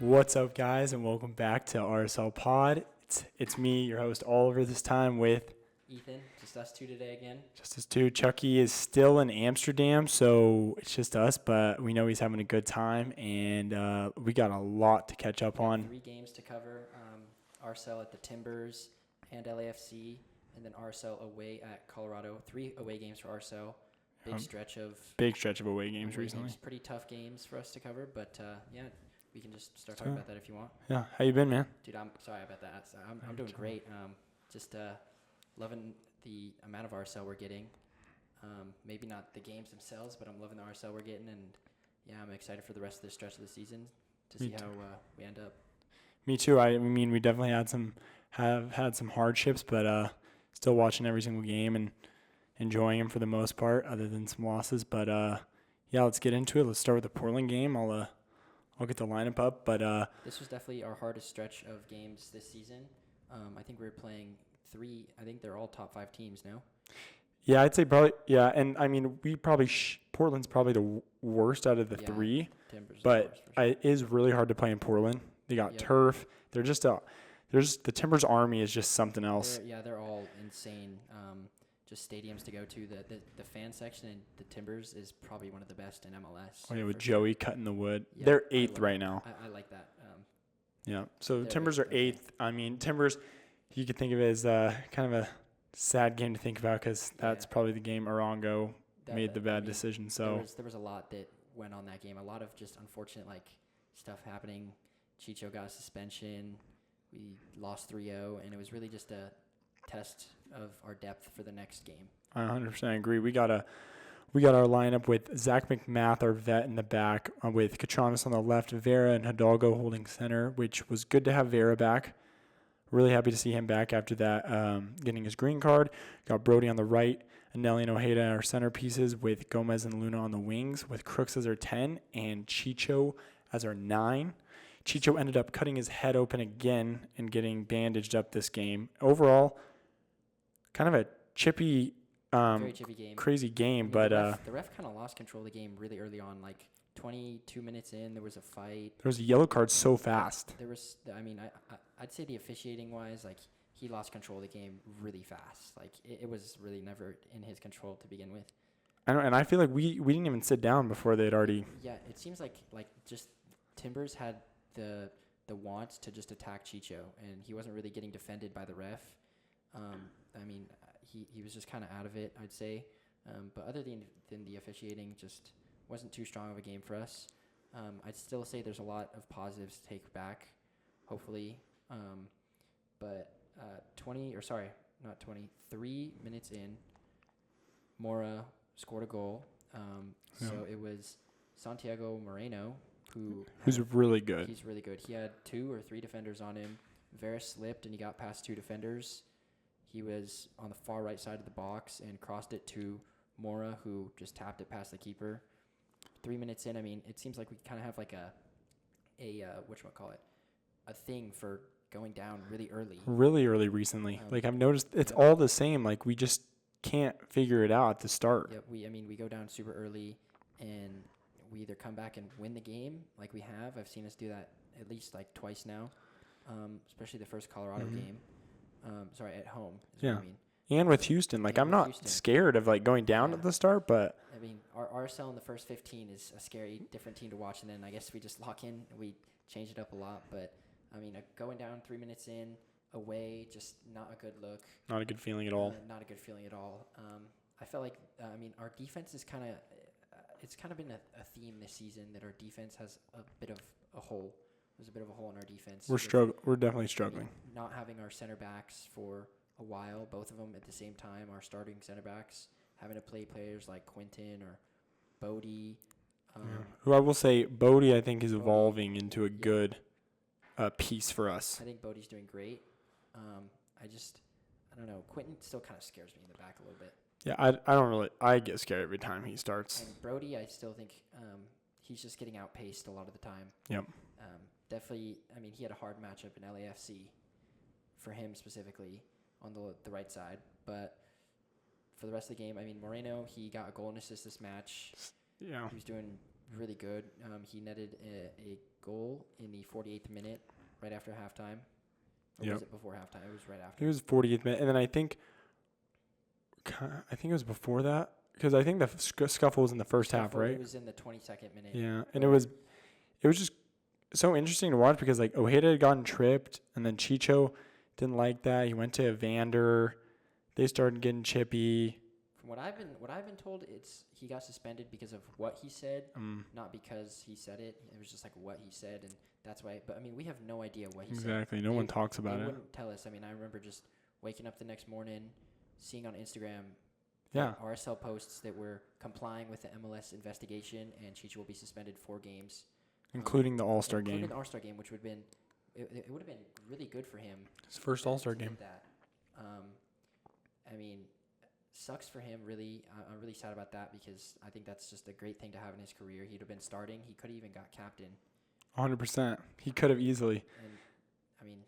What's up, guys, and welcome back to RSL Pod. It's me, your host Oliver, this time with Ethan. Just us two today again. just us two. Chucky is still in Amsterdam, so it's just us, but we know he's having a good time, and we got a lot to catch up on. 3 games to cover. RSL at the Timbers and LAFC, and then RSL away at Colorado. 3 away games for RSL. Big stretch of away games recently. Games. Pretty tough games for us to cover, but yeah, we can just start talking about that if you want. Yeah, how you been, man? Dude, I'm sorry about that. I'm doing great. Just loving the amount of RSL we're getting. Maybe not the games themselves, but I'm loving the RSL we're getting, and yeah, I'm excited for the rest of the stretch of the season to see how we end up. Me too. I mean, we definitely have had some hardships, but still watching every single game and enjoying them for the most part, other than some losses. But yeah, let's get into it. Let's start with the Portland game. I'll get the lineup up, but this was definitely our hardest stretch of games this season. I think we were playing 3. I think they're all top 5 teams now. Yeah, I'd say probably. Yeah, and I mean, we probably Portland's probably the worst out of the 3. Timbers, but sure. It is really hard to play in Portland. They got turf. They're just there's the Timbers army is just something else. They're all insane. Just stadiums to go to. The fan section in the Timbers is probably one of the best in MLS. Oh yeah, with Joey cutting the wood. Yeah, they're 8th right now. I like that. Yeah, so the Timbers are 8th. I mean, Timbers, you could think of it as kind of a sad game to think about because that's probably the game Arango made the bad decision. So there was a lot that went on that game. A lot of just unfortunate stuff happening. Chicho got a suspension. We lost 3-0, and it was really just a test of our depth for the next game. I 100% agree. We got our lineup with Zach McMath, our vet, in the back, with Catranas on the left, Vera and Hidalgo holding center, which was good to have Vera back. Really happy to see him back after that, getting his green card. Got Brody on the right, Anelli and Ojeda our centerpieces, with Gomez and Luna on the wings, with Crooks as our 10 and Chicho as our 9. Chicho ended up cutting his head open again and getting bandaged up this game. Overall, kind of a chippy, very chippy game. Crazy game. I mean, but the ref kind of lost control of the game really early on. 22 minutes in, there was a fight. There was a yellow card so fast. There was, I'd say the officiating wise, he lost control of the game really fast. It was really never in his control to begin with. I know, and I feel like we didn't even sit down before they'd already. Yeah, it seems like just Timbers had the want to just attack Chicho, and he wasn't really getting defended by the ref. He was just kind of out of it, I'd say. But other than the officiating, just wasn't too strong of a game for us. I'd still say there's a lot of positives to take back, hopefully. But 3 minutes in, Mora scored a goal. So it was Santiago Moreno, who's really good. He's really good. He had 2 or 3 defenders on him. Vera slipped, and he got past 2 defenders. He was on the far right side of the box and crossed it to Mora, who just tapped it past the keeper. 3 minutes in, it seems like we kind of have a thing for going down really early. Really early recently. I've noticed it's all the same. We just can't figure it out at the start. Yeah, we go down super early, and we either come back and win the game like we have. I've seen us do that at least twice now, especially the first Colorado game. At home. What I mean. And with Houston, I'm not scared of going down at the start, but our RSL in the first 15 is a scary, different team to watch, and then I guess we just lock in. We change it up a lot, but going down 3 minutes in, away, just not a good look. Not a good feeling at all. Not a good feeling at all. I felt like our defense is kind of. It's kind of been a theme this season that our defense has a bit of a hole. There's a bit of a hole in our defense. We're definitely struggling. Not having our center backs for a while, both of them at the same time, our starting center backs, having to play players like Quinton or Bodie. Who I will say, Bodie, I think, is evolving into a good piece for us. I think Bodie's doing great. I don't know. Quinton still kind of scares me in the back a little bit. Yeah, I get scared every time he starts. And Brody, I still think he's just getting outpaced a lot of the time. Yep. Definitely, he had a hard matchup in LAFC for him specifically on the right side. But for the rest of the game, Moreno, he got a goal and assist this match. Yeah. He was doing really good. He netted a goal in the 48th minute, right after halftime. Or was it before halftime? It was right after. It was 40th minute, and then I think it was before that because I think the scuffle was in the first half, right? It was in the 22nd minute. Yeah, and it was just so interesting to watch because like Ojeda had gotten tripped, and then Chicho didn't like that. He went to Evander. They started getting chippy. From what I've been told, he got suspended because of what he said, not because he said it. It was just like what he said, and that's why. But I mean, we have no idea what he said. Exactly. No one talks about it. They wouldn't tell us. I mean, I remember just waking up the next morning, seeing on Instagram, RSL posts that were complying with the MLS investigation, and Chicho will be suspended 4 games, including the All-Star game. Including the All-Star game, which would have been it would have been really good for him. His first All-Star game. That. I mean, sucks for him, really. I'm really sad about that because I think that's just a great thing to have in his career. He'd have been starting. He could have even got captain. 100%. He could have easily. And, I mean...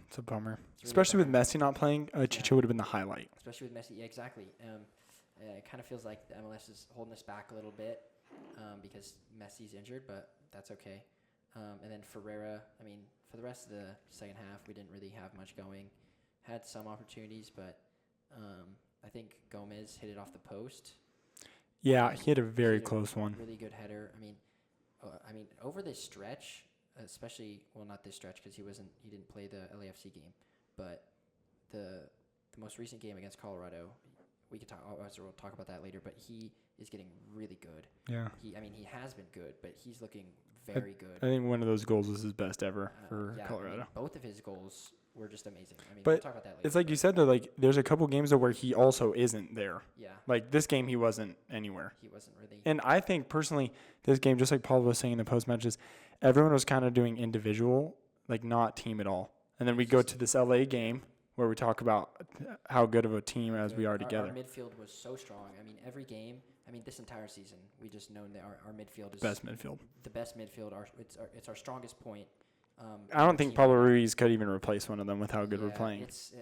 it's a bummer. Really especially with Messi not playing, Chicho would have been the highlight. Especially with Messi, yeah, exactly. It kind of feels like the MLS is holding us back a little bit because Messi's injured, but that's okay. And then Ferreira, I mean, for the rest of the second half, we didn't really have much going. Had some opportunities, but I think Gomez hit it off the post. Yeah, he had a very close one. Really good header. I mean, over this stretch, especially not this stretch because he didn't play the LAFC game, but the most recent game against Colorado, we'll talk about that later. But he is getting really good. Yeah. He has been good, but he's looking very good. I think one of those goals was his best ever for Colorado. I mean, both of his goals were just amazing. I mean, but we'll talk about that later. It's like you said, though, like there's a couple games though where he also isn't there. Yeah. Like this game, he wasn't anywhere. He wasn't really. And I think personally, this game, just like Paul was saying in the post matches, everyone was kind of doing individual, like not team at all. And then we go to this LA game where we talk about how good of a team as we are together. Our midfield was so strong. I mean, every game. I mean, this entire season, we just known that our midfield is best midfield. The best midfield. It's our strongest point. I don't think Pablo Ruiz could even replace one of them with how good we're playing. It's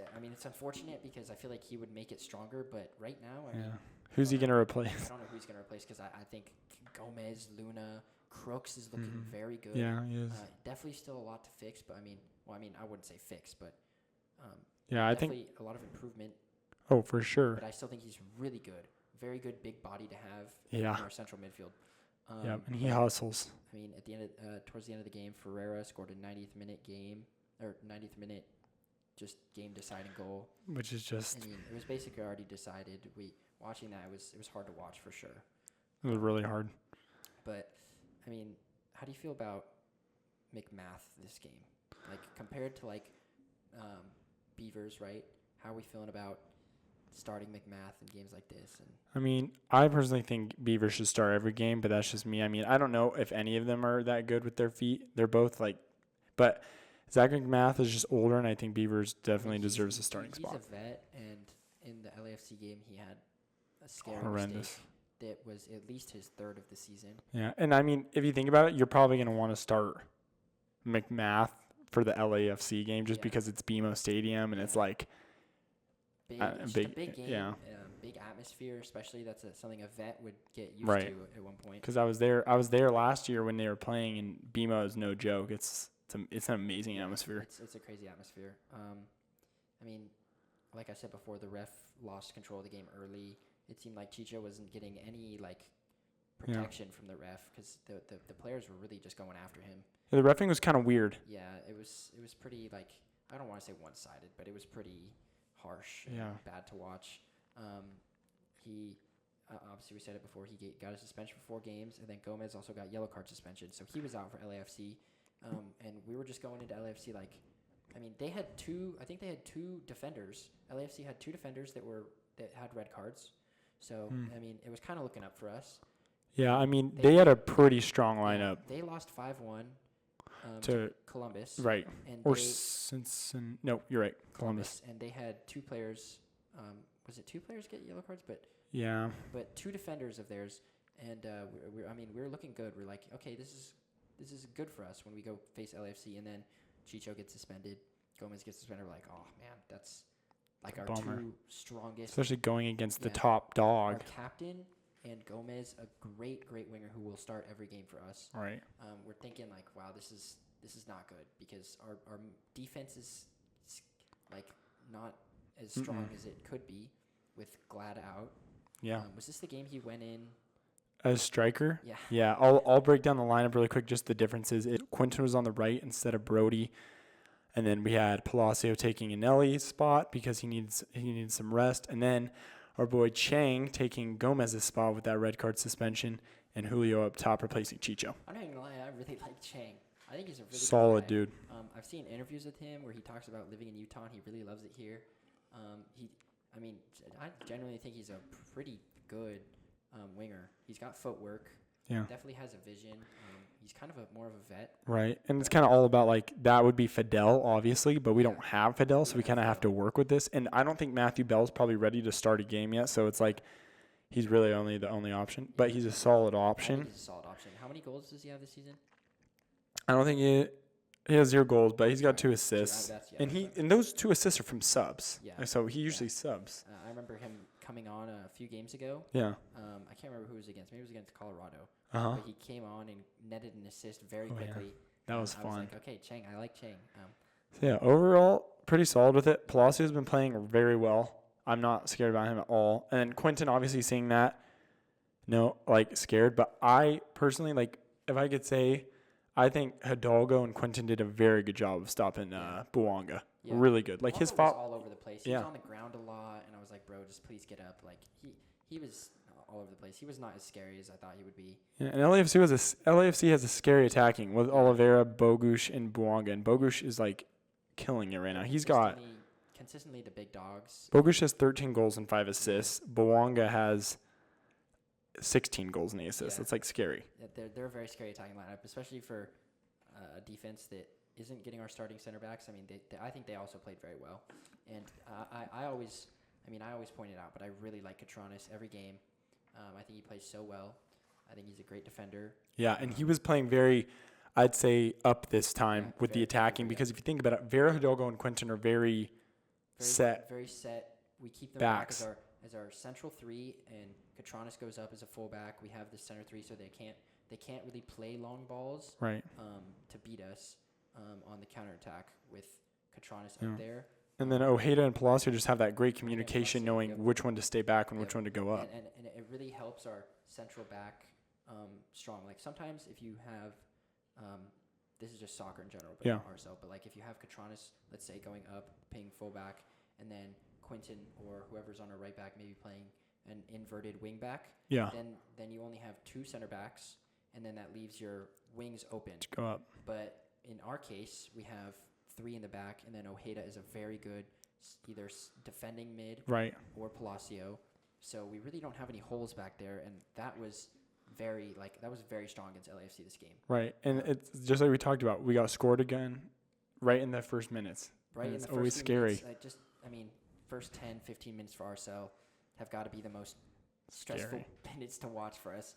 unfortunate because I feel like he would make it stronger, but right now, I mean, who's he going to replace? I don't know who he's going to replace because I think Gomez, Luna, Crooks is looking very good. Yeah, he is. Definitely still a lot to fix, but I wouldn't say fix, but I think a lot of improvement. Oh, for sure. But I still think he's really good. Very good big body to have in our central midfield. And he hustles. I mean, towards the end of the game, Ferreira scored a 90th minute just game deciding goal. Which is just. I mean, it was basically already decided. Watching that, it was hard to watch for sure. It was really hard. But I mean, how do you feel about McMath this game? Like compared to Beavers, right? How are we feeling about starting McMath in games like this? And I mean, I personally think Beavers should start every game, but that's just me. I mean, I don't know if any of them are that good with their feet. They're both but Zach McMath is just older, and I think Beavers definitely deserves a starting spot. He's a vet, and in the LAFC game, he had a scary mistake that was at least his third of the season. Yeah, and I mean, if you think about it, you're probably going to want to start McMath for the LAFC game just because it's BMO Stadium, and it's like big game, big atmosphere, especially that's something a vet would get used to at one point. Because I was there last year when they were playing, and BMO is no joke. It's an amazing atmosphere. It's a crazy atmosphere. I mean, like I said before, the ref lost control of the game early. It seemed like Chicho wasn't getting any protection from the ref because the players were really just going after him. Yeah, the reffing was kind of weird. Yeah, it was pretty I don't want to say one-sided, but it was pretty harsh and bad to watch. He obviously, we said it before, he got a suspension for 4 games, and then Gomez also got yellow card suspension, so he was out for LAFC. And we were just going into LAFC they had two defenders. LAFC had 2 defenders that had red cards. So, I mean, it was kind of looking up for us. Yeah, I mean, they had a pretty strong lineup. They lost 5-1 to Columbus. Right. And no, you're right. Columbus. And they had 2 players. Was it 2 players get yellow cards? But 2 defenders of theirs. And we were looking good. We're like, okay, this is good for us when we go face LAFC. And then Chicho gets suspended. Gomez gets suspended. We're like, oh man, that's our bummer. 2 strongest. Especially going against the top dog. Our captain and Gomez, a great winger who will start every game for us. Right. We're thinking like, wow, this is not good because our defense is like not as strong as it could be with Glad out. Yeah. Was this the game he went in? As striker? Yeah. Yeah. I'll break down the lineup really quick. Just the differences. Quinton was on the right instead of Brody, and then we had Palacio taking Anelli's spot because he needs some rest, and then our boy Chang taking Gomez's spot with that red card suspension, and Julio up top replacing Chicho. I'm not even gonna lie, I really like Chang. I think he's a really solid good guy. dude. I've seen interviews with him where he talks about living in Utah and he really loves it here. I genuinely think he's a pretty good winger. He's got footwork. Yeah. Definitely has a vision. He's kind of more of a vet. Right. And it's kind of all about like that would be Fidel, obviously, but we don't have Fidel, so we kind of have to work with this. And I don't think Matthew Bell's probably ready to start a game yet, so it's like he's really the only option. But he's a solid option. I think he's a solid option. How many goals does he have this season? I don't think he has 0 goals, but he's got 2 assists. And those 2 assists are from subs. Yeah. So he usually subs. I remember him coming on a few games ago. Yeah. I can't remember who it was against. Maybe it was against Colorado. Uh-huh. But he came on and netted an assist very quickly. Yeah. That was fun. I was like, okay, Chang, I like Chang. Yeah, overall, pretty solid with it. Palacio's been playing very well. I'm not scared about him at all. And then Quinton, obviously seeing that, scared. But I personally, if I could say, I think Hidalgo and Quinton did a very good job of stopping Buanga. Yeah. Really good. Like his was all over the place. He was on the ground a lot, and I was like, bro, just please get up. Like he was all over the place. He was not as scary as I thought he would be. Yeah, and LAFC has a scary attacking with Oliveira, Bogusz, and Buanga. And Bogusz is like killing it right now. He's got consistently the big dogs. Bogusz has 13 goals and 5 assists. Buanga has 16 goals and 8 assists. That's like scary. Yeah, they're a very scary attacking lineup, especially for a defense that isn't getting our starting center backs. I mean, I think they also played very well. And I always point it out, but I really like Catronis every game. I think he plays so well. I think he's a great defender. Yeah, and he was playing very, I'd say, up this time with the attacking because if you think about it, Vera, Hidalgo, and Quinton are very set. Very set. We keep them backs. Back as our central 3, and Catronis goes up as a fullback. We have the center 3, so they can't really play long balls to beat us on the counterattack with Catronis up there. And then Ojeda and Palacio just have that great communication, knowing which one to stay back and which one to go up. And it really helps our central back strong. Like sometimes if you have, this is just soccer in general, but not RSL. But like if you have Catronis, let's say going up, playing fullback, and then Quinton or whoever's on our right back maybe playing an inverted wing back. Yeah. Then you only have 2 center backs, and then that leaves your wings open. To go up. But in our case, we have 3 in the back, and then Ojeda is a very good either defending mid or Palacio. So we really don't have any holes back there, and that was very strong against LAFC this game. Right, and it's just like we talked about. We got scored again right in the first minutes. Right, and it's always scary. First 10, 15 minutes for RSL have got to be the most stressful minutes to watch for us.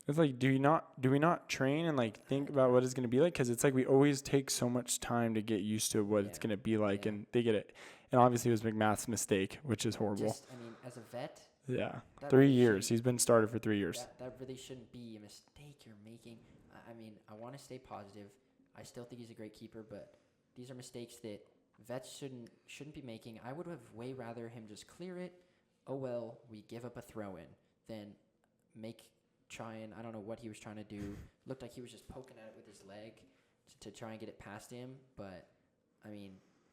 It's like, do we not train and think about what it's going to be like? Because it's like we always take so much time to get used to what it's going to be like, and they get it. And obviously, it was McMath's mistake, which is horrible. As a vet. Yeah, 3 years. He's been started for 3 years. That really shouldn't be a mistake you're making. I want to stay positive. I still think he's a great keeper, but these are mistakes that vets shouldn't be making. I would have way rather him just clear it. Oh well, we give up a throw in than I don't know what he was trying to do. Looked like he was just poking at it with his leg to try and get it past him. But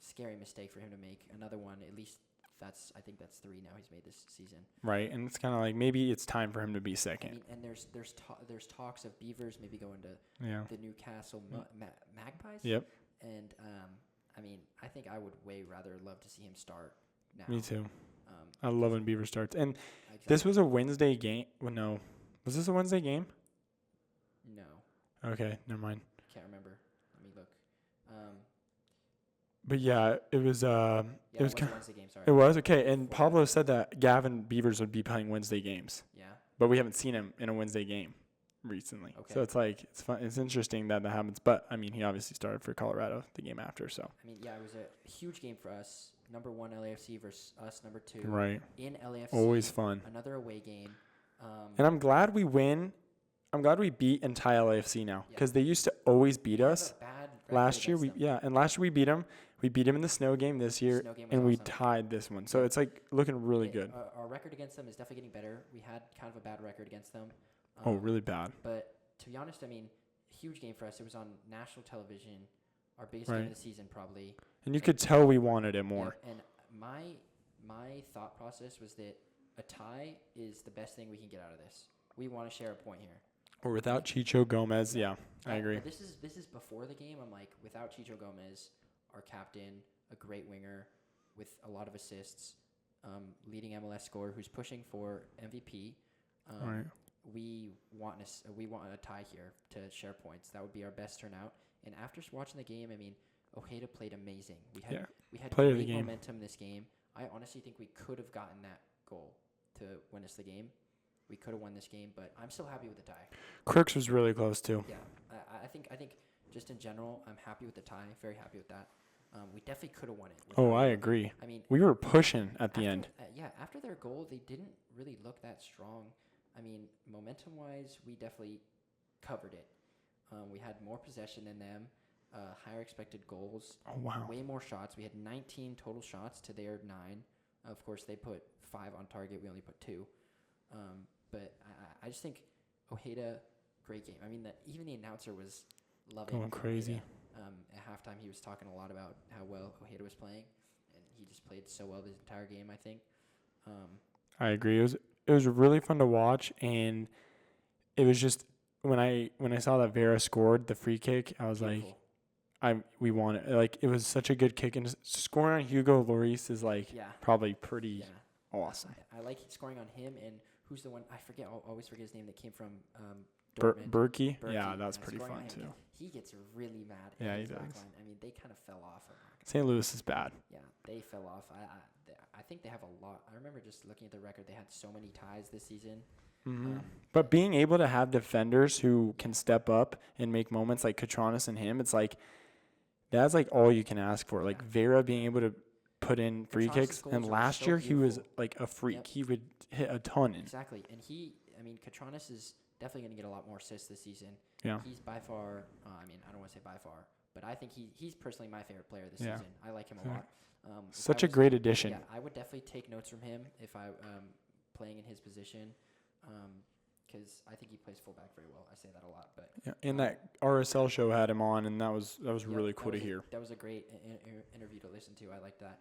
scary mistake for him to make. Another one, at least. I think that's 3 now he's made this season. Right, and it's kind of like maybe it's time for him to be second. And there's talks of Beavers maybe going to the Newcastle Magpies. Yep. And I think I would way rather love to see him start now. Me too. I love when Beaver starts. And this was a Wednesday game. Well, no, was this a Wednesday game? No. Okay, never mind. Can't remember. Let me look. But yeah, it was. It was a Wednesday game. Sorry. It was okay. And Pablo said that Gavin Beavers would be playing Wednesday games. Yeah. But we haven't seen him in a Wednesday game recently. Okay. So it's fun. It's interesting that happens. But he obviously started for Colorado the game after. So. It was a huge game for us. number 1 LAFC versus us number 2 Right. in LAFC. Always fun. Another away game. And I'm glad we win. I'm glad we beat entire LAFC now because they used to always beat We have us. a bad record Last year, against them. and last year we beat them. We beat them in the snow game this year, Snow game was and we awesome. tied this one. So Yeah. it's like looking really good. Our record against them is definitely getting better. We had kind of a bad record against them. Really bad. But to be honest, I mean, huge game for us. It was on national television, our biggest game of the season probably. And you could tell we wanted it more. Yeah, and my thought process was that a tie is the best thing we can get out of this. We want to share a point here. Or without Chicho Gomez, I agree. But this is before the game. I'm like, without Chicho Gomez, our captain, a great winger with a lot of assists, leading MLS scorer who's pushing for MVP. Right. We want a tie here to share points. That would be our best turnout. And after watching the game, I mean, Ojeda played amazing. We had Player of the great game. momentum this game. I honestly think we could have gotten that goal to win us the game. We could have won this game, but I'm still happy with the tie. Crooks was really close too. Yeah, I think just in general, I'm happy with the tie. Very happy with that. We definitely could have won it. Oh, I agree. I mean, we were pushing at the end. After their goal, they didn't really look that strong. I mean, momentum-wise, we definitely covered it. We had more possession than them, higher expected goals. Oh, wow. Way more shots. We had 19 total shots to their 9. Of course, they put 5 on target. We only put 2. But I just think Ojeda, great game. I mean, even the announcer was loving Going crazy. At halftime, he was talking a lot about how well Ojeda was playing, and he just played so well this entire game, I think. I agree. It was really fun to watch, and it was just when I saw that Vera scored the free kick, I was Beautiful. like, we won it. Like, it was such a good kick, and scoring on Hugo Lloris is probably pretty awesome. I like scoring on him, and who's the one? I forget. I'll always forget his name. That came from Dortmund. Berkey? Yeah, that's pretty fun too. He gets really mad. Yeah, in he his back does. line. I mean, they kind of fell off. St. Louis is bad. Yeah, they fell off. I think they have a lot. I remember just looking at the record. They had so many ties this season. Mm-hmm. But being able to have defenders who can step up and make moments like Katranis and him, it's like that's like all you can ask for. Like Vera being able to put in free kicks, and last year he was like a freak. Yep. He would hit a ton in. Exactly, and Katranis is definitely going to get a lot more assists this season. Yeah, he's by far. I don't want to say by far, but I think he's personally my favorite player this season. I like him a lot. Such a great addition. Yeah, I would definitely take notes from him if I playing in his position, because I think he plays fullback very well. I say that a lot, but and that RSL show had him on, and that was really cool to hear. That was a great interview to listen to. I like that.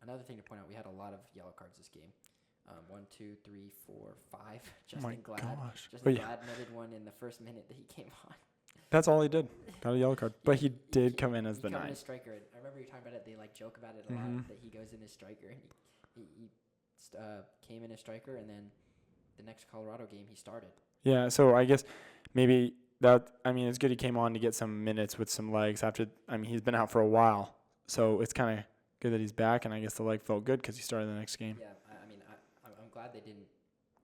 Another thing to point out, we had a lot of yellow cards this game. 1, 2, 3, 4, 5. Justin Glad netted one in the first minute that he came on. That's all he did. Got a yellow card. But he did come in as the 9. He came in as striker. I remember you talking about it. They joke about it a lot that he goes in as striker. He came in as striker, and then the next Colorado game he started. Yeah, so I guess maybe it's good he came on to get some minutes with some legs after. He's been out for a while, so it's kind of good that he's back, and I guess the leg felt good because he started the next game. Yeah, I'm glad they didn't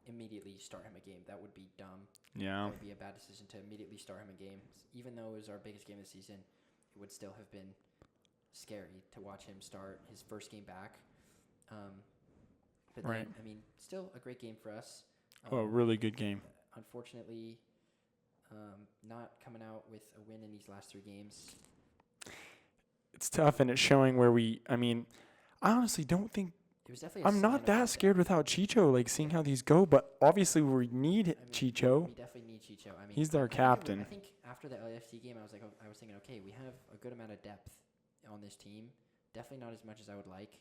immediately start him a game. That would be dumb. Yeah. That would be a bad decision to immediately start him a game. Even though it was our biggest game of the season, it would still have been scary to watch him start his first game back. But then, still a great game for us. Really good game. Unfortunately, not coming out with a win in these last 3 games. It's tough, and it's showing where I honestly don't think it was definitely I'm not that scared without Chicho, seeing how these go, but obviously we need Chicho. We definitely need Chicho. He's our captain. I think after the LAFC game, I was thinking, okay, we have a good amount of depth on this team. Definitely not as much as I would like,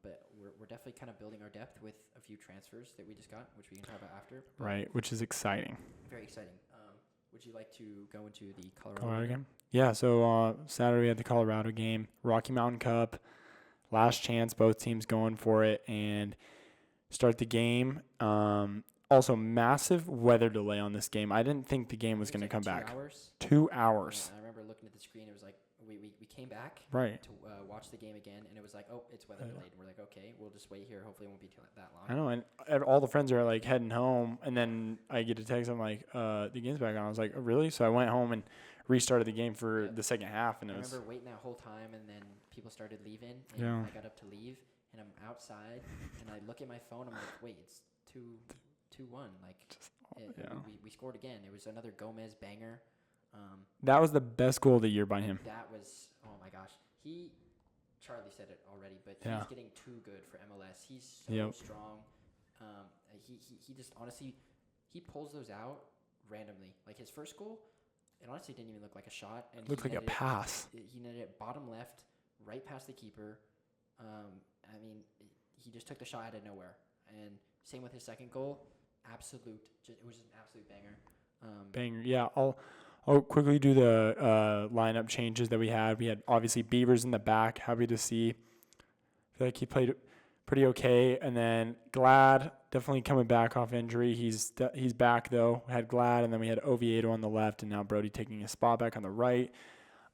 but we're definitely kind of building our depth with a few transfers that we just got, which we can talk about after. Right, which is exciting. Very exciting. Would you like to go into the Colorado game? Yeah, so Saturday at the Colorado game, Rocky Mountain Cup. Last chance, both teams going for it and start the game. Also, massive weather delay on this game. I didn't think the game was going to come back. 2 hours? 2 hours. Yeah, I remember looking at the screen. It was like we came back Right. to watch the game again, and it was like, oh, it's weather delayed. And we're like, okay, we'll just wait here. Hopefully, it won't be that long. I know, and all the friends are like heading home, and then I get a text. I'm like, the game's back on. I was like, oh, really? So I went home and restarted the game for the second half, and I it was. remember waiting that whole time, and then people started leaving, and Yeah. I got up to leave, and I'm outside, and I look at my phone. I'm like, wait, it's 2-1. Like, we scored again. It was another Gomez banger. That was the best goal of the year by him. That was, oh my gosh. Charlie said it already, but Yeah. he's getting too good for MLS. He's so strong. He just honestly, he pulls those out randomly. Like his first goal, it honestly didn't even look like a shot. And Looked like a pass. He netted it bottom left, right past the keeper. I mean, he just took the shot out of nowhere. And same with his second goal. It was an absolute banger. Banger. Yeah, I'll quickly do the lineup changes that we had. We had obviously Beavers in the back. Happy to see. I feel like he played pretty okay. And then Glad definitely coming back off injury. He's back though. We had Glad, and then we had Oviedo on the left, and now Brody taking his spot back on the right.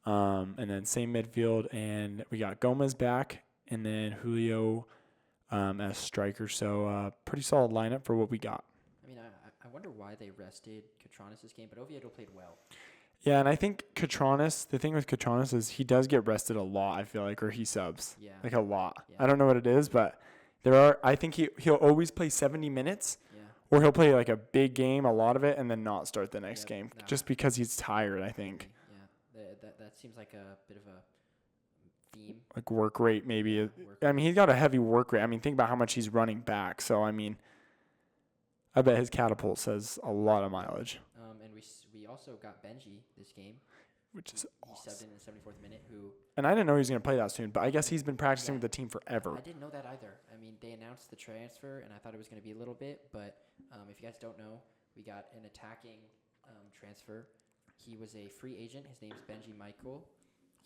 And then same midfield, and we got Gomez back, and then Julio as striker. So pretty solid lineup for what we got. I mean, I wonder why they rested Catronis this game, but Oviedo played well. Yeah, and I think Catronis, the thing with Catronis is he does get rested a lot, I feel like, or he subs. Yeah. Like a lot. Yeah. I don't know what it is, but I think he'll always play 70 minutes, Yeah. or he'll play like a big game, a lot of it, and then not start the next game, no. just because he's tired, I think. Yeah, that seems like a bit of a theme. Like work rate, maybe. Yeah, I mean, he's got a heavy work rate. I mean, think about how much he's running back. So, I mean, I bet his catapult says a lot of mileage. And we also got Benji this game, which is he subbed in the 74th minute. And I didn't know he was going to play that soon, but I guess he's been practicing with the team forever. I didn't know that either. I mean, they announced the transfer, and I thought it was going to be a little bit, but if you guys don't know, we got an attacking transfer. He was a free agent. His name's Benji Michael.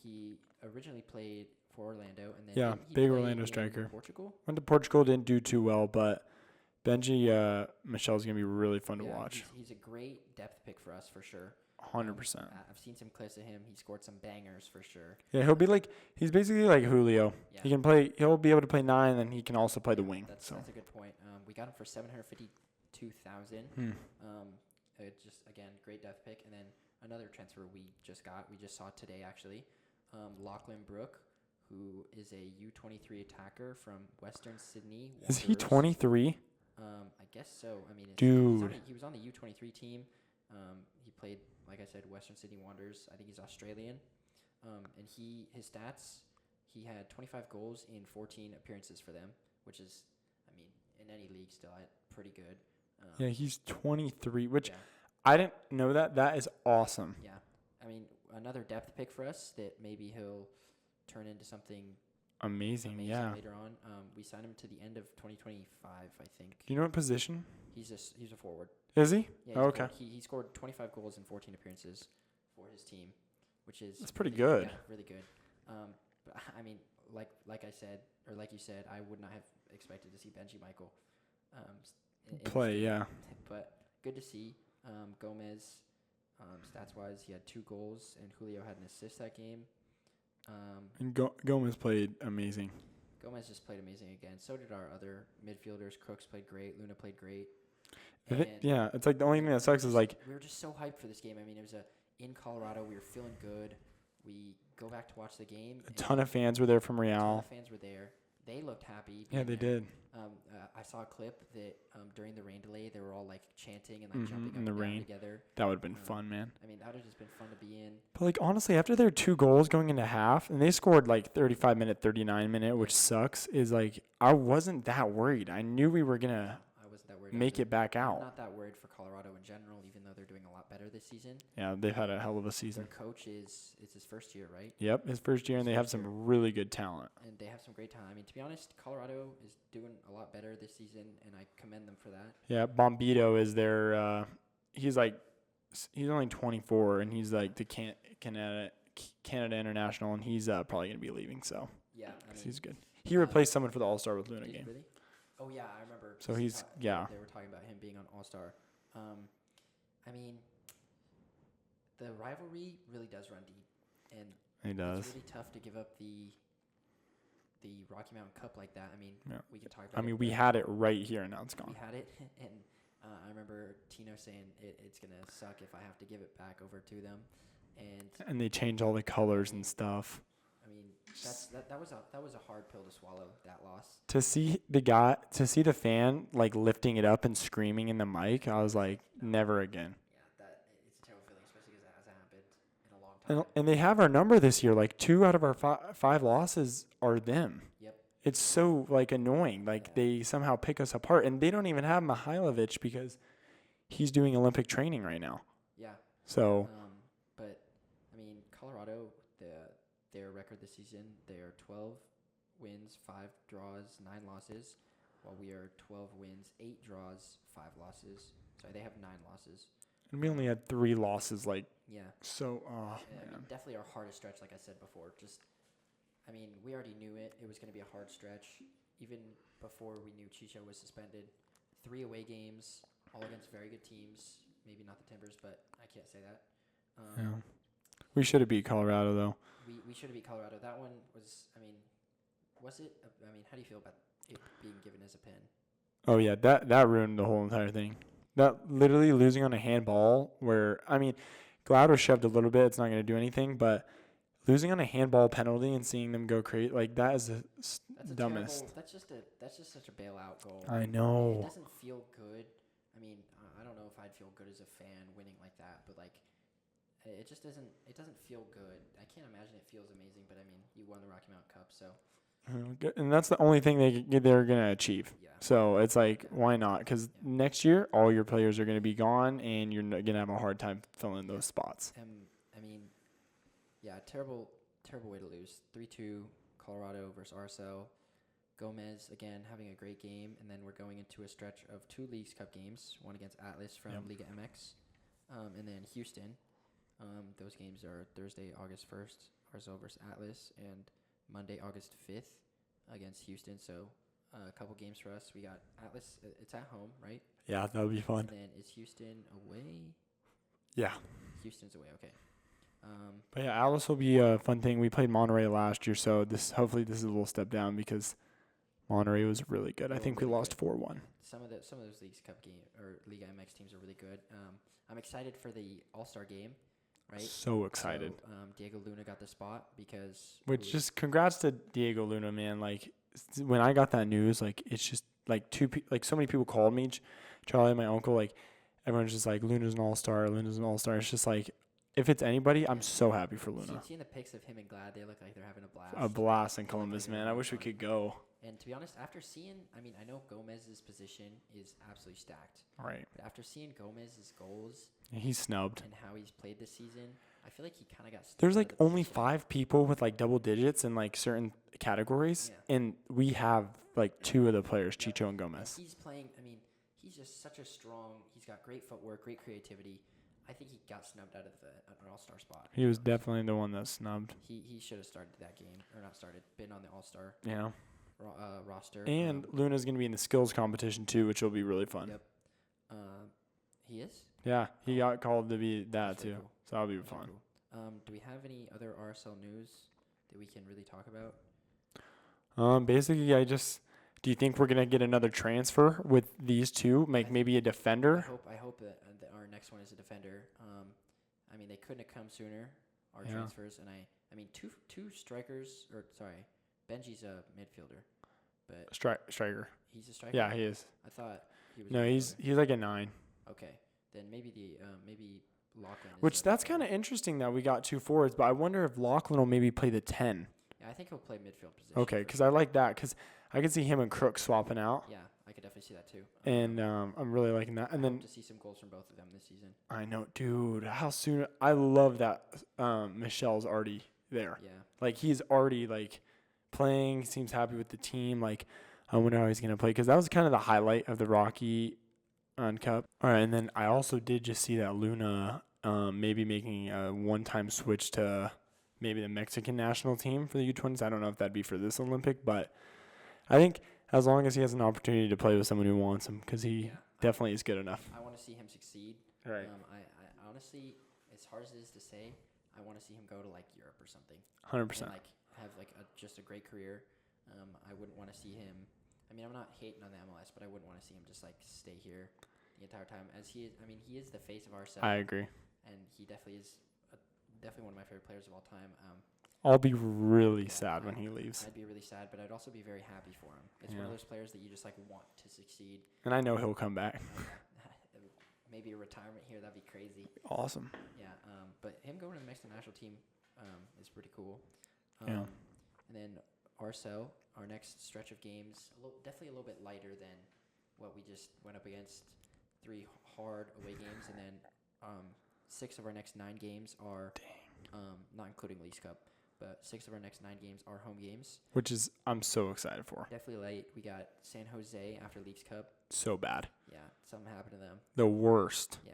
He originally played for Orlando, and then he big played Orlando in striker. Portugal. Went to Portugal, didn't do too well, but Benji Michel's going to be really fun to watch. He's a great depth pick for us, for sure. 100%. I've seen some clips of him. He scored some bangers for sure. Yeah, he's basically like Julio. Yeah. He'll be able to play 9, and he can also play the wing. That's a good point. We got him for $752,000. Just again, great depth pick. And then another transfer we just saw today actually. Lachlan Brook, who is a U23 attacker from Western Sydney. Is he 23? I guess so. I mean, dude, he was on the U23 team. He played, like I said, Western Sydney Wanderers. I think he's Australian. And his stats, he had 25 goals in 14 appearances for them, which is, I mean, in any league still pretty good. Yeah, he's 23, which I didn't know that. That is awesome. Yeah. I mean, another depth pick for us that maybe he'll turn into something amazing yeah. Later on. We signed him to the end of 2025, I think. Do you know what position? He's a forward. Is he? Yeah, okay. He scored 25 goals in 14 appearances for his team, which is that's pretty good. Yeah, really good. But I mean, like I said, or like you said, I would not have expected to see Benji Michael play. Yeah. But good to see. Gomez, stats wise, he had 2 goals, and Julio had an assist that game. And Gomez played amazing. Gomez just played amazing again. So did our other midfielders. Crooks played great. Luna played great. It's like the only thing that sucks is like we were just so hyped for this game. I mean, it was in Colorado. We were feeling good. We go back to watch the game. A ton of fans were there from Real. A ton of fans were there. They looked happy. Yeah, they did. I saw a clip that during the rain delay, they were all like chanting and like jumping up in the and rain down together. That would have been fun, man. I mean, that would have just been fun to be in. But like honestly, after their 2 goals going into half, and they scored like 35 minute, 39 minute, which sucks, is like I wasn't that worried. I knew we were gonna make it back out. I'm not that worried for Colorado in general, even though they're doing a lot better this season. Yeah, they've had a hell of a season. Their coach it's his first year, right? Yep, his first year, and they have some really good talent. And they have some great talent. I mean, to be honest, Colorado is doing a lot better this season, and I commend them for that. Yeah, Bombito is their. He's only 24, and he's like the Canada international, and he's probably gonna be leaving. So yeah, he's good. He replaced someone for the All-Star with Luna game. Really? Oh yeah, I remember. So he's They were talking about him being on All-Star. I mean, the rivalry really does run deep, and He does. It's really tough to give up the Rocky Mountain Cup like that. I mean, Yeah. we can talk about I mean, it. we had it right here, and now it's We gone. had it, and I remember Tino saying it's going to suck if I have to give it back over to them. And they change all the colors and stuff. I mean, that was a hard pill to swallow, that loss. To see the fan like lifting it up and screaming in the mic, I was like, never again. Yeah, it's a terrible feeling, especially because it hasn't happened in a long time. And they have our number this year. Like 2 out of our 5 losses are them. Yep. It's so like annoying. Like they somehow pick us apart, and they don't even have Mihailovic because he's doing Olympic training right now. Yeah. So. But I mean, Colorado, their record this season, they are 12 wins, 5 draws, 9 losses, while we are 12 wins, 8 draws, 5 losses. Sorry, they have 9 losses. And we only had 3 losses. Like. Yeah. So. I mean, definitely our hardest stretch, like I said before. I mean, we already knew it. It was going to be a hard stretch, even before we knew Chicho was suspended. 3 away games, all against very good teams. Maybe not the Timbers, but I can't say that. Yeah. We should have beat Colorado though. We should have beat Colorado. That one was. I mean, was it? I mean, how do you feel about it being given as a pin? Oh yeah, that ruined the whole entire thing. That literally losing on a handball where I mean, Glad was shoved a little bit. It's not going to do anything, but losing on a handball penalty and seeing them go crazy like that is the dumbest. That's just such a bailout goal. I know. It doesn't feel good. I mean, I don't know if I'd feel good as a fan winning like that, but like. It just doesn't. It doesn't feel good. I can't imagine it feels amazing, but I mean, you won the Rocky Mountain Cup, so. And that's the only thing they're gonna achieve. Yeah. So it's like, why not? Because next year, all your players are gonna be gone, and you're gonna have a hard time filling those spots. I mean, yeah, terrible way to lose. 3-2 Colorado versus RSL. Gomez again having a great game, and then we're going into a stretch of 2 Leagues Cup games. One against Atlas from Liga MX, and then Houston. Those games are Thursday, August 1st, RSL versus Atlas, and Monday, August 5th against Houston. So a couple games for us. We got Atlas. It's at home, right? Yeah, that would be fun. And then is Houston away? Yeah. Houston's away. Okay. But yeah, Atlas will be a fun thing. We played Monterey last year, so hopefully this is a little step down because Monterey was really good. I think we lost 4-1. Some of those Leagues Cup game or Liga MX teams are really good. I'm excited for the All-Star game. Right? So excited. So, Diego Luna got the spot because. Just congrats to Diego Luna, man. Like when I got that news, like it's just like so many people called me, Charlie, my uncle, like everyone's just like Luna's an all-star. It's just like if it's anybody, I'm so happy for Luna. Seeing the pics of him and Glad, they look like they're having a blast. A blast in Columbus, man. I wish we could go. And to be honest, after seeing, I mean, I know Gomez's position is absolutely stacked. Right. But after seeing Gomez's goals, he's snubbed. And how he's played this season, I feel like he kind of got snubbed. There's like only 5 people with like double digits in like certain categories, and we have like 2 of the players, Chicho and Gomez. And he's playing. I mean, he's just such a strong. He's got great footwork, great creativity. I think he got snubbed out of an all-star spot. He was definitely the one that snubbed. He should have started that game, or not started, been on the all-star. Yeah. Roster. And Luna's going to be in the skills competition too, which will be really fun. Yep. He is? Yeah, he got called to be that too. Cool. So that'll be fun. Cool. Do we have any other RSL news that we can really talk about? Basically, do you think we're going to get another transfer with these 2? Maybe a defender? I hope that our next one is a defender. I mean, they couldn't have come sooner, our transfers. And I mean, two strikers, Benji's a midfielder. But Striker. He's a striker? Yeah, he is. I thought he was. No, he's like a 9. Okay, then maybe Lachlan. Which that's kind of interesting that we got 2 forwards, but I wonder if Lachlan will maybe play the 10. Yeah, I think he'll play midfield position. Okay, because I like that because I could see him and Crook swapping out. Yeah, I could definitely see that too. And I'm really liking that. And I then hope to see some goals from both of them this season. I know, dude. How soon? I love that Michelle's already there. Yeah. Like he's already like playing. Seems happy with the team. Like I wonder how he's gonna play because that was kind of the highlight of the Rocky Cup. All right, and then I also did just see that Luna maybe making a one-time switch to maybe the Mexican national team for the U20s. I don't know if that'd be for this Olympic, but I think as long as he has an opportunity to play with someone who wants him, because he definitely is good enough. I want to see him succeed. Right. I honestly, as hard as it is to say, I want to see him go to like Europe or something. 100%. And like have like just a great career. I wouldn't want to see him. I mean, I'm not hating on the MLS, but I wouldn't want to see him just like stay here the entire time. As he is, I mean, he is the face of RSL. I agree. And he definitely is definitely one of my favorite players of all time. I'll be really sad when he leaves. I'd be really sad, but I'd also be very happy for him. It's one of those players that you just like want to succeed. And I know he'll come back. Maybe a retirement here, that'd be crazy. Awesome. Yeah, but him going to the Mexican national team is pretty cool. Yeah. And then RSL, our next stretch of games, definitely a little bit lighter than what we just went up against. 3 hard away games, and then 6 of our next 9 games are, not including Leagues Cup, but 6 of our next 9 games are home games. Which is, I'm so excited for. Definitely light. We got San Jose after Leagues Cup. So bad. Yeah, something happened to them. The worst. Yeah,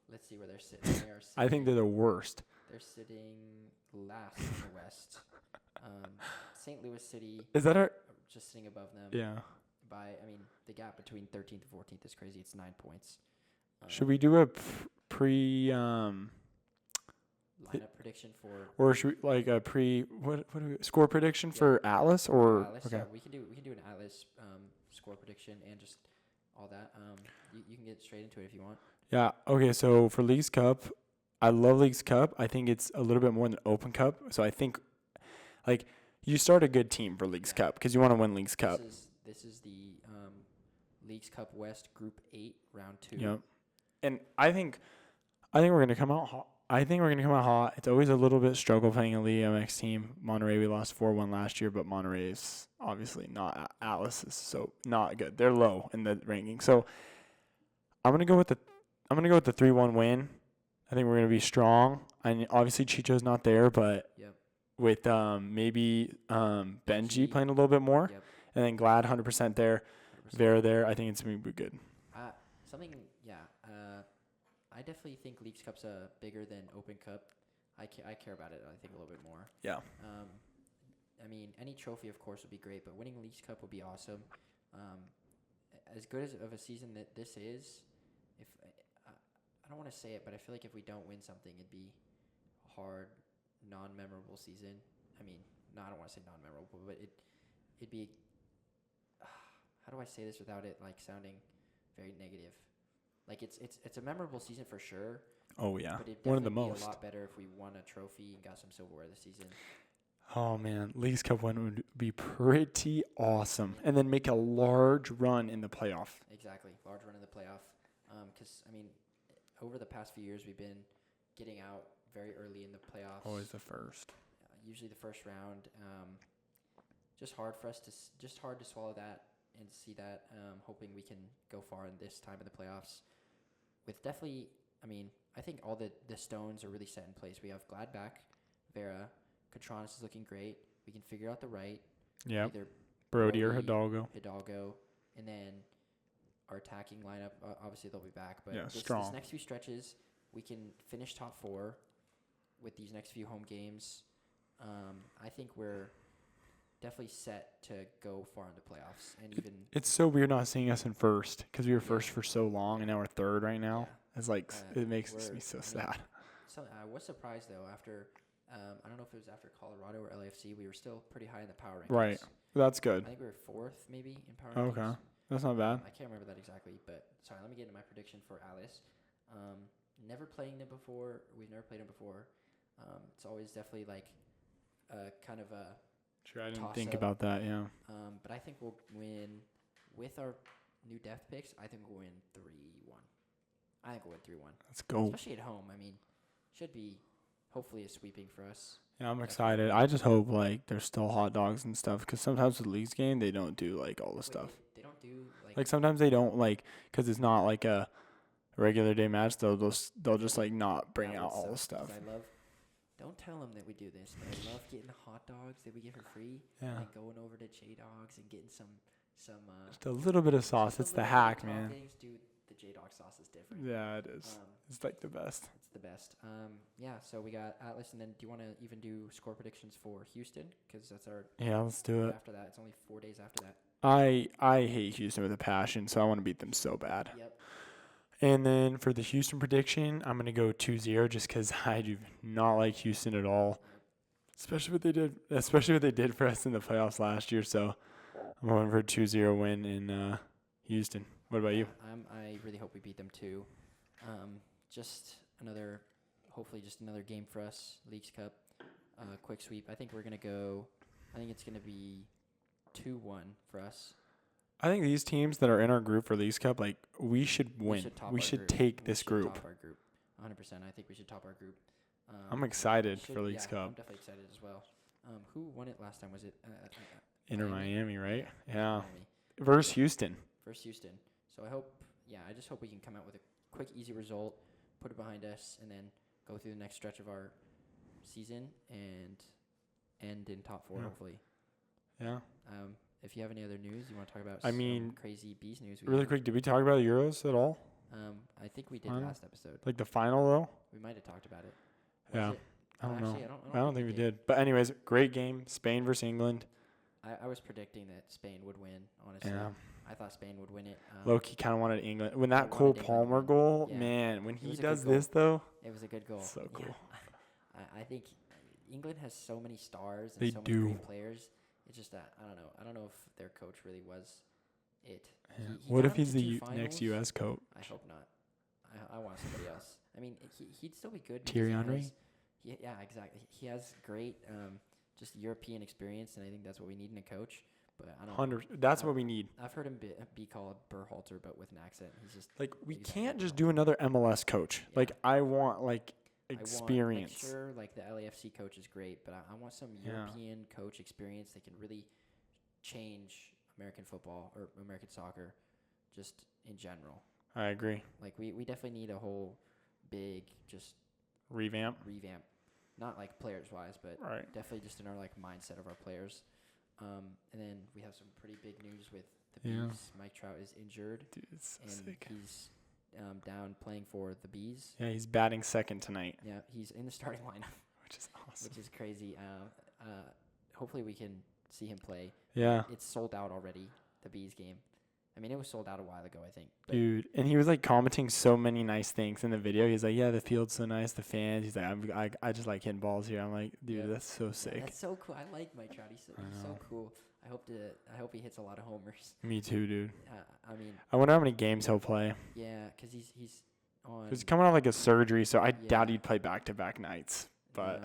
let's see where they're sitting. I think they're the worst. They're sitting last in the West. St. Louis City. Is that our? Just sitting above them. Yeah. The gap between 13th and 14th is crazy. It's 9 points. Should we do a lineup prediction for? Or should we like a score prediction for Atlas or Atlas? okay? Yeah, we can do an Atlas score prediction and just all that. You can get straight into it if you want. Yeah. Okay. So for Leagues Cup, I love Leagues Cup. I think it's a little bit more than Open Cup. So I think, like, you start a good team for Leagues Cup because you want to win Leagues Cup. This is the Leagues Cup West Group 8 round 2. Yep. And I think we're gonna come out hot. It's always a little bit struggle playing a League MX team. Monterey, we lost 4-1 last year, but Monterey is obviously not Atlas is so not good. They're low in the ranking. So I'm gonna go with the 3-1 win. I think we're gonna be strong. And obviously Chicho's not there, but with maybe Benji playing a little bit more, and then Glad 100% there, Vera there. I think it's gonna be good. I definitely think Leagues Cup's bigger than Open Cup. I care about it, I think, a little bit more. Yeah. I mean, any trophy, of course, would be great, but winning Leagues Cup would be awesome. As good of a season that this is, I don't want to say it, but I feel like if we don't win something, it'd be a hard, non-memorable season. I mean, no, I don't want to say non-memorable, but it'd be. How do I say this without it like sounding very negative? Like it's a memorable season for sure. Oh yeah, but it'd one of the definitely most. Be a lot better if we won a trophy and got some silverware this season. Oh man, Leagues Cup win would be pretty awesome, and then make a large run in the playoff. Exactly, large run in the playoff. Because I mean, over the past few years, we've been getting out very early in the playoffs. Always the first. Usually the first round. Just hard for us to swallow that and see that. Hoping we can go far in this time of the playoffs. With definitely, I mean, I think all the stones are really set in place. We have Glad back, Vera, Catronis is looking great. We can figure out the right. Yeah. Either Brody or Hidalgo. And then our attacking lineup, obviously they'll be back. But this next few stretches, we can finish top 4 with these next few home games. I think we're definitely set to go far in the playoffs. And even it's so weird not seeing us in first because we were first for so long, and now we're third right now. Yeah. It's like it makes me so sad. So I was surprised though after. I don't know if it was after Colorado or LAFC. We were still pretty high in the power rankings. Right. That's good. I think we were 4th maybe in power rankings. Okay. That's not bad. I can't remember that exactly, but sorry, let me get into my prediction for Alice. Never playing them before. We've never played them before. It's always definitely like kind of a Sure, I didn't think about that, yeah. But I think we'll win with our new depth picks. I think we'll win 3-1. I think we'll win 3-1. Let's go. Especially at home. I mean, should be hopefully a sweeping for us. Yeah, I'm excited. I just hope like there's still hot dogs and stuff because sometimes with Leagues game they don't do like all the stuff. They don't do like sometimes they don't like because it's not like a regular day match. They'll just like not bring out all the stuff. Don't tell them that we do this, but I love getting the hot dogs that we get for free. Yeah. And going over to J-Dogs and getting some just a little bit of sauce. It's the hack, man. Dude, the J-Dog sauce is different. Yeah, it is. It's like the best. It's the best. Yeah, so we got Atlas, and then do you want to even do score predictions for Houston? Because that's our... Yeah, let's do it. After that, it's only 4 days after that. I hate Houston with a passion, so I want to beat them so bad. Yep. And then for the Houston prediction, I'm going to go 2-0 just because I do not like Houston at all, especially what they did for us in the playoffs last year. So I'm going for a 2-0 win in Houston. What about you? I really hope we beat them too. Hopefully just another game for us, Leagues Cup, quick sweep. I think it's going to be 2-1 for us. I think these teams that are in our group for Leagues Cup, like, we should win. We should take this group. Top our group. 100%. I think we should top our group. I'm excited for Leagues Cup. I'm definitely excited as well. Who won it last time? Was it Inter Miami, right? Yeah. Miami. Versus Houston. So I just hope we can come out with a quick, easy result, put it behind us, and then go through the next stretch of our season and end in top 4, hopefully. Yeah. If you have any other news you want to talk about, crazy bees news. Really quick, did we talk about the Euros at all? I think we did last episode. Like the final though? We might have talked about it. Yeah. I don't know. I don't think we did. But anyways, great game. Spain versus England. I was predicting that Spain would win, honestly. Yeah. I thought Spain would win it. Loki kind of wanted England. When that Cole Palmer goal, man, when he does this though. It was a good goal. So cool. Yeah. I think England has so many stars and they so do. many great players. It's just that, I don't know. I don't know if their coach really was it. Yeah. He What got if he's them the to 2 next finals. U.S. coach? I hope not. I want somebody else. I mean, he'd still be good. Thierry Henry? Yeah, exactly. He has great just European experience, and I think that's what we need in a coach. But I don't. That's what we need. I've heard him be called Berhalter, but with an accent. He's just like we can't just do another MLS coach. Yeah. Like I want experience. Sure, like the LAFC coach is great, but I want some European coach experience that can really change American football or American soccer, just in general. I agree. Like we definitely need a whole big just revamp. Not like players wise, but definitely just in our like mindset of our players. And then we have some pretty big news with the Bees. Mike Trout is injured. Dude, it's so and sick. He's down playing for the Bees. Yeah, he's batting second tonight. Yeah, he's in the starting lineup. Which is awesome. Which is crazy. Hopefully we can see him play. Yeah. It's sold out already, the Bees game. I mean, it was sold out a while ago, I think. Dude, and he was like commenting so many nice things in the video. He's like, yeah, the field's so nice, the fans. He's like, I just like hitting balls here. I'm like, dude, that's so sick. Yeah, that's so cool. I like Mike Trout. He's so cool. I hope he hits a lot of homers. Me too, dude. I mean, I wonder how many games he'll play. Yeah, because he's on. He's coming off like a surgery, so I doubt he'd play back-to-back nights. But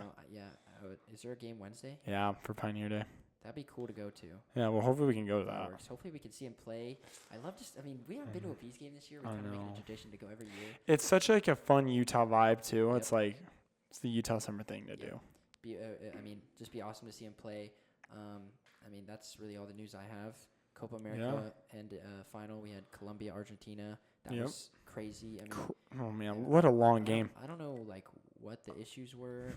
is there a game Wednesday? Yeah, for Pioneer Day. That'd be cool to go to. Yeah, well, hopefully we can go to that. Hopefully we can see him play. We haven't been to a Bees game this year. We kind of make it a tradition to go every year. It's such like a fun Utah vibe too. Yep. It's like it's the Utah summer thing to do. Just be awesome to see him play. That's really all the news I have. Copa America and final. We had Colombia, Argentina. That was crazy. Oh man, what a long game. I don't know like what the issues were.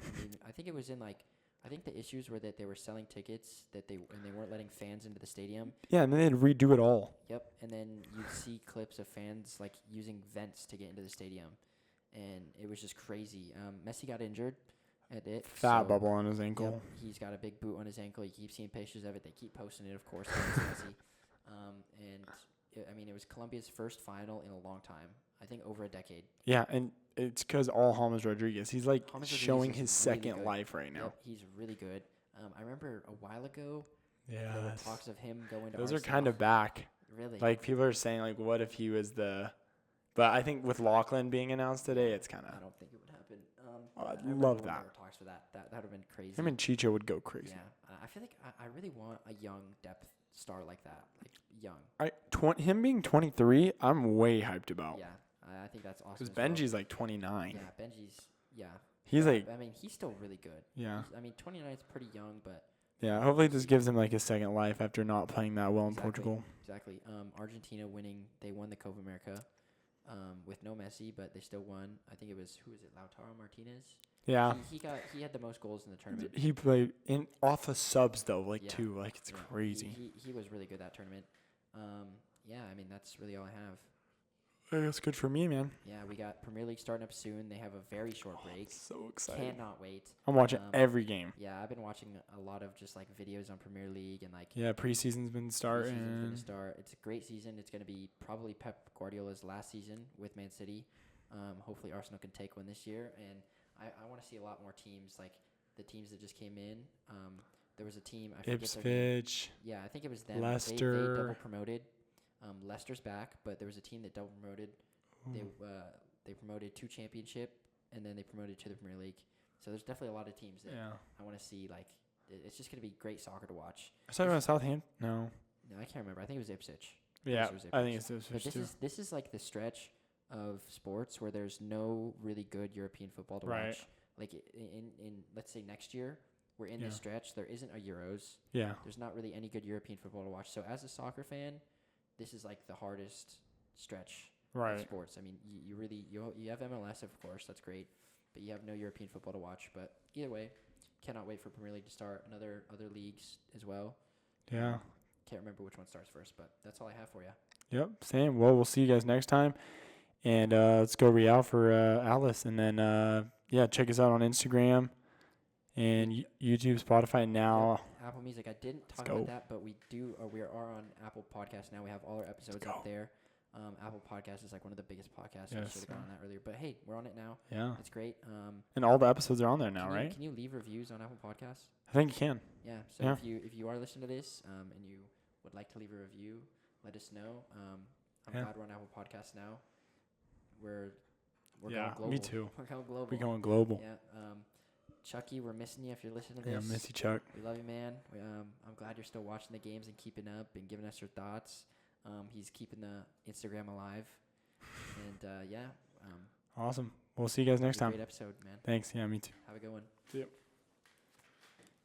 I think it was in like. I think the issues were that they were selling tickets and they weren't letting fans into the stadium. Yeah, and then they'd redo it all. Yep, and then you'd see clips of fans like using vents to get into the stadium, and it was just crazy. Messi got injured at it. Fat bubble on his ankle. Yep, he's got a big boot on his ankle. You keep seeing pictures of it. They keep posting it, of course. Messi. It was Colombia's first final in a long time. I think over a decade. Yeah, and it's because all James Rodriguez. He's like showing his second life right now. Yep, he's really good. I remember a while ago. Yeah. There were talks of him going to Those Arsenal. are kind of back. Really? Like people are saying, like, what if he was the? But I think with Lachlan being announced today, it's kind of. I don't think it would happen. I'd love that. There were talks for that. That would have been crazy. Him and Chicho would go crazy. Yeah, I feel like I really want a young depth star like that, like young. Him being 23, I'm way hyped about. Yeah, I think that's awesome. Because Benji's like 29. Yeah, Benji's He's like. He's still really good. Yeah. 29 is pretty young, but. Yeah, hopefully this gives him like a second life after not playing that well in Portugal. Exactly. Argentina winning. They won the Copa America, with no Messi, but they still won. I think it was Lautaro Martinez. Yeah. He had the most goals in the tournament. He played off of subs though, two. Like it's crazy. He was really good that tournament. That's really all I have. That's good for me, man. Yeah, we got Premier League starting up soon. They have a very short break. So excited. Cannot wait. I'm watching every game. Yeah, I've been watching a lot of just like videos on Premier League and like. Yeah, preseason's been starting. Preseason's going to start. It's a great season. It's going to be probably Pep Guardiola's last season with Man City. Hopefully Arsenal can take one this year, and I want to see a lot more teams like the teams that just came in. There was a team I forget their name. Ipswich. Yeah, I think it was them. Leicester. They double promoted. Leicester's back, but there was a team that double promoted. They promoted to Championship, and then they promoted to the Premier League. So there's definitely a lot of teams that I want to see. Like, it's just going to be great soccer to watch. I said about Southampton. No, I can't remember. I think it was Ipswich. Yeah, I think it's Ipswich But too. this is like the stretch of sports where there's no really good European football to watch. Like in let's say next year, we're in this stretch. There isn't a Euros. Yeah. There's not really any good European football to watch. So as a soccer fan, this is like the hardest stretch of sports. I mean, you have MLS, of course. That's great. But you have no European football to watch. But either way, cannot wait for Premier League to start. Other leagues as well. Yeah. Can't remember which one starts first, but that's all I have for you. Yep, same. Well, we'll see you guys next time. And let's go Real for Alice. And then, check us out on Instagram and YouTube, Spotify now. Yep. Apple Music. I didn't talk about that, but we do. We are on Apple Podcasts now. We have all our episodes up there. Apple Podcasts is like one of the biggest podcasts. Yes, I should have gone on that earlier. But hey, we're on it now. Yeah. It's great. And all the episodes are on there now, right? Can you leave reviews on Apple Podcasts? I think you can. Yeah. So if you are listening to this and you would like to leave a review, let us know. I'm glad we're on Apple Podcasts now. We're going global. Me too. We're going global. We're going global. Yeah. Chucky, we're missing you if you're listening to this. Yeah, miss you, Chuck. We love you, man. I'm glad you're still watching the games and keeping up and giving us your thoughts. He's keeping the Instagram alive. And, awesome. We'll see you guys next time. Great episode, man. Thanks. Yeah, me too. Have a good one. See ya.